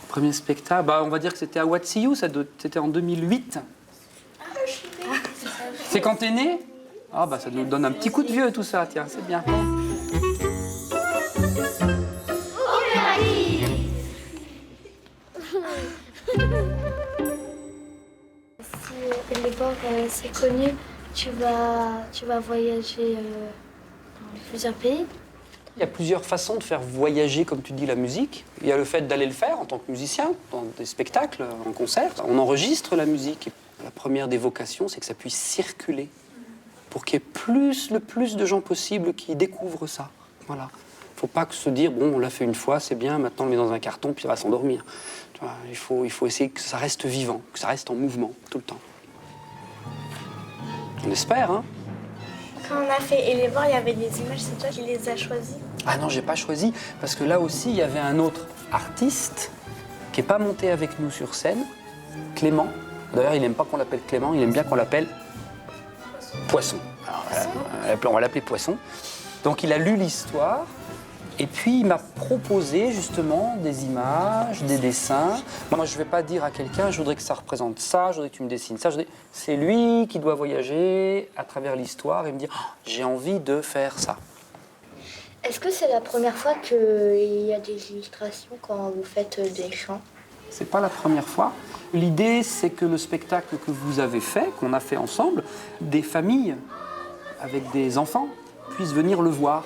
Premier spectacle, on va dire que c'était à Watsiou, c'était en 2008. C'est quand t'es né? Ah ça nous donne un petit coup de vieux tout ça, tiens, c'est bien. Si les bords c'est connu, tu vas voyager dans plusieurs pays. Il y a plusieurs façons de faire voyager, comme tu dis, la musique. Il y a le fait d'aller le faire en tant que musicien, dans des spectacles, en concert. On enregistre la musique. La première des vocations, c'est que ça puisse circuler pour qu'il y ait le plus de gens possible qui découvrent ça. Voilà. Il ne faut pas que se dire, bon, on l'a fait une fois, c'est bien, maintenant on le met dans un carton, puis il va s'endormir. Il faut essayer que ça reste vivant, que ça reste en mouvement, tout le temps. On espère, hein? Quand on a fait Et les bords, il y avait des images, c'est toi qui les as choisies? Ah non, j'ai pas choisi, parce que là aussi, il y avait un autre artiste qui n'est pas monté avec nous sur scène, Clément. D'ailleurs, il n'aime pas qu'on l'appelle Clément, il aime bien qu'on l'appelle Poisson. Alors, on va l'appeler Poisson. Donc, il a lu l'histoire, et puis il m'a proposé justement des images, des dessins. Moi, je ne vais pas dire à quelqu'un, je voudrais que ça représente ça, je voudrais que tu me dessines ça. C'est lui qui doit voyager à travers l'histoire et me dire, oh, j'ai envie de faire ça. Est-ce que c'est la première fois qu'il y a des illustrations quand vous faites des chants? C'est pas la première fois. L'idée, c'est que le spectacle que vous avez fait, qu'on a fait ensemble, des familles avec des enfants puissent venir le voir.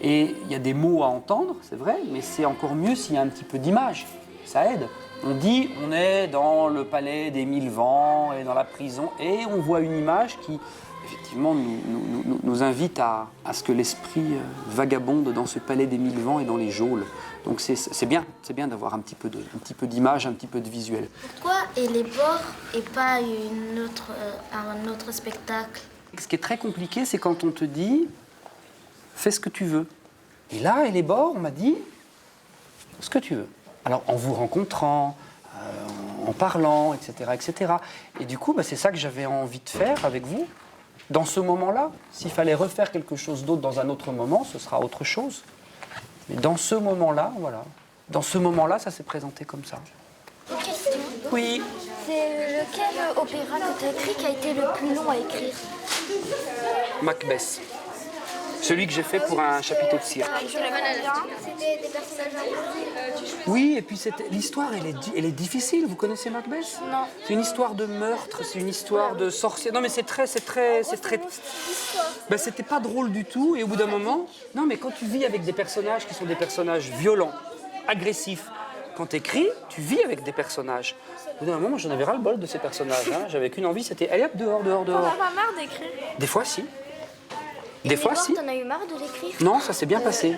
Et il y a des mots à entendre, c'est vrai, mais c'est encore mieux s'il y a un petit peu d'image. Ça aide. On dit, on est dans le palais des 1000 vents et dans la prison, et on voit une image qui, effectivement, nous invite à ce que l'esprit vagabonde dans ce palais des 1000 vents et dans les geôles. Donc c'est bien d'avoir un petit peu d'image, un petit peu de visuel. Pourquoi Et les bords et pas un autre spectacle? Ce qui est très compliqué, c'est quand on te dit « fais ce que tu veux ». Et là, Et les bords, on m'a dit « ce que tu veux ». Alors, en vous rencontrant, en parlant, etc., etc. Et du coup, c'est ça que j'avais envie de faire avec vous. Dans ce moment-là, s'il fallait refaire quelque chose d'autre dans un autre moment, ce sera autre chose. Mais dans ce moment-là, voilà. Dans ce moment-là, ça s'est présenté comme ça. Une question. Oui. C'est lequel opéra que tu as écrit qui a été le plus long à écrire? Macbeth. Celui que j'ai fait pour un chapiteau de cirque. C'était des personnages Oui, et puis l'histoire, elle est difficile. Vous connaissez Macbeth? Non. C'est une histoire de meurtre, c'est une histoire de sorcière. Non, mais c'est très. C'était pas drôle du tout. Et au bout d'un moment, non, mais quand tu vis avec des personnages qui sont des personnages violents, agressifs, quand tu écris, tu vis avec des personnages. Au bout d'un moment, moi, j'en avais ras-le-bol de ces personnages. Hein. J'avais qu'une envie, c'était allez hop, dehors. T'en as pas marre d'écrire? Des fois, si. Des fois, si. T'en as eu marre de l'écrire? Non, ça s'est bien passé.